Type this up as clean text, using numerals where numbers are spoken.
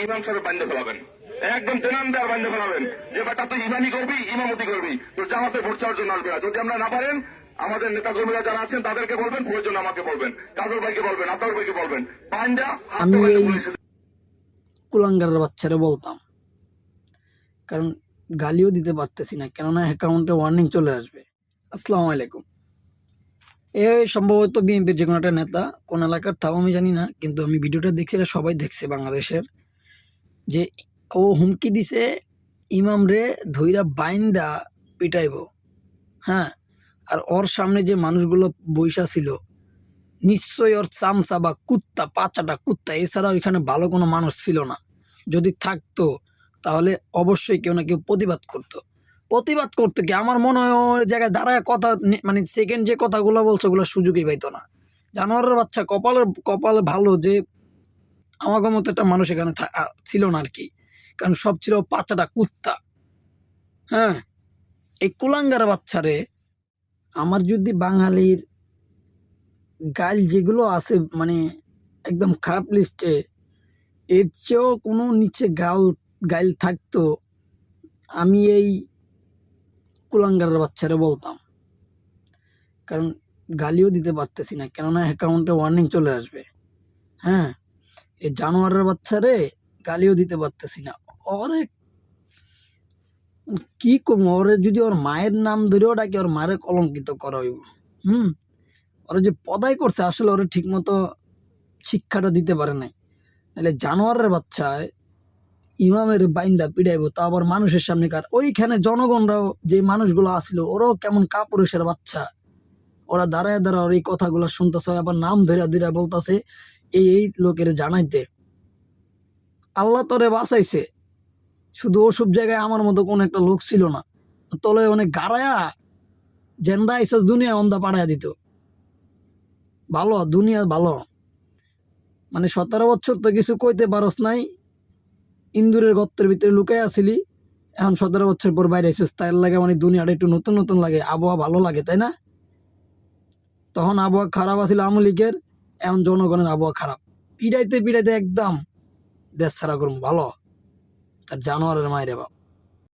ইমাম সাহেব বান্ধে ফেলাবেন, একদম তেনান দেওয়ার বান্ধে ফেলাবেন যে বেটা তুই ইমানি করবি, ইমামতি করবি, তোর জামাতে ভোট চাওয়ার জন্য আসবে না। যদি আমরা না পারেন আমাদের নেতা কর্মীরা যারা আছেন তাদেরকে বলবেন, প্রয়োজন আমাকে বলবেন, কাজল ভাইকে বলবেন, আপনার ভাইকে বলবেন। আমি এই কুলাঙ্গারের বাচ্চারা বলতাম, কারণ গালিও দিতে পারতেছি না, কেননা অ্যাকাউন্টে ওয়ার্নিং চলে আসবে। আসসালামু আলাইকুম। এ সম্ভবত বিএনপির যে কোনো একটা নেতা, কোন এলাকার তাও আমি জানি না, কিন্তু আমি ভিডিওটা দেখছি, এটা সবাই দেখছে বাংলাদেশের, যে ও হুমকি দিছে ইমাম রে ধইরা বাইন্দা পিটাইব। হ্যাঁ, আর ওর সামনে যে মানুষগুলো বৈশা ছিল নিশ্চয়ই ওর চামচা বা কুত্তা, পাচাটা কুত্তা, এছাড়া ওইখানে ভালো কোনো মানুষ ছিল না। যদি থাকতো তাহলে অবশ্যই কেউ না কেউ প্রতিবাদ করতো কি, আমার মনে হয় ওই জায়গায় দাঁড়ায় কথা মানে সেকেন্ড যে কথাগুলো বলছে ওগুলো সুযোগই পাইতো না। জানোয়ারের বাচ্চা কপালে ভালো যে আমাকে মতো একটা মানুষ এখানে ছিল না আর কি, কারণ সব ছিল পাচাটা কুত্তা। হ্যাঁ, এই কুলাঙ্গার বাচ্চারে আমার যদি বাঙালির গাইল যেগুলো আছে মানে একদম খারাপ লিস্টে, এর চেয়েও কোনো নিচে গাইল থাকতো, আমি এই কুলাঙ্গারের বাচ্চারে বলতাম, কারণ গালিও দিতে পারতেছি না, কেননা অ্যাকাউন্টে ওয়ার্নিং চলে আসবে। হ্যাঁ, এই জানোয়ারের বাচ্চারে গালিও দিতে পারতেছি না। ওরে কি কম, ওরে যদি ওর মায়ের নাম ধরেও ডাকে, ওর মায়ের কলঙ্কিত করা হইব। ওরা যে পদাই করছে, আসলে ওরা ঠিক মতো শিক্ষাটা দিতে পারে নাই। নাহলে জানোয়ারের বাচ্চায় ইমামের বাইন্দা পিড়াইব, তা আবার মানুষের সামনে। কার ওইখানে জনগণরাও যে মানুষগুলো আসলো, ওরাও কেমন কাপুরুষের বাচ্চা, ওরা দাঁড়ায় ওর এই কথাগুলো শুনতেছে, আবার নাম ধরে বলতেছে এই লোকের জানাইতে। আল্লাহ তোরে বাঁচাইছে, শুধু ওসব জায়গায় আমার মতো কোন একটা লোক ছিল না, তলে অনেক গাড়ায়া জেন্দা আইসস দুনিয়া অন্দা পাড়ায় দিত। ভালো দুনিয়া ভালো, মানে 17 বছর তো কিছু কইতে পারস নাই, ইন্দুরের গর্তের ভিতরে লুকাই আসিলি, এখন 17 বছর পর বাইরে আইসস, তাই লাগে মানে দুনিয়াটা একটু নতুন নতুন লাগে, আবহাওয়া ভালো লাগে, তাই না? তখন আবহাওয়া খারাপ আছিল আওয়ামী লীগের, এখন জনগণের আবহাওয়া খারাপ। পিড়াইতে একদম দেশ ছাড়া করুন ভালো, তার জানোয়ারের মায়ের বাপ।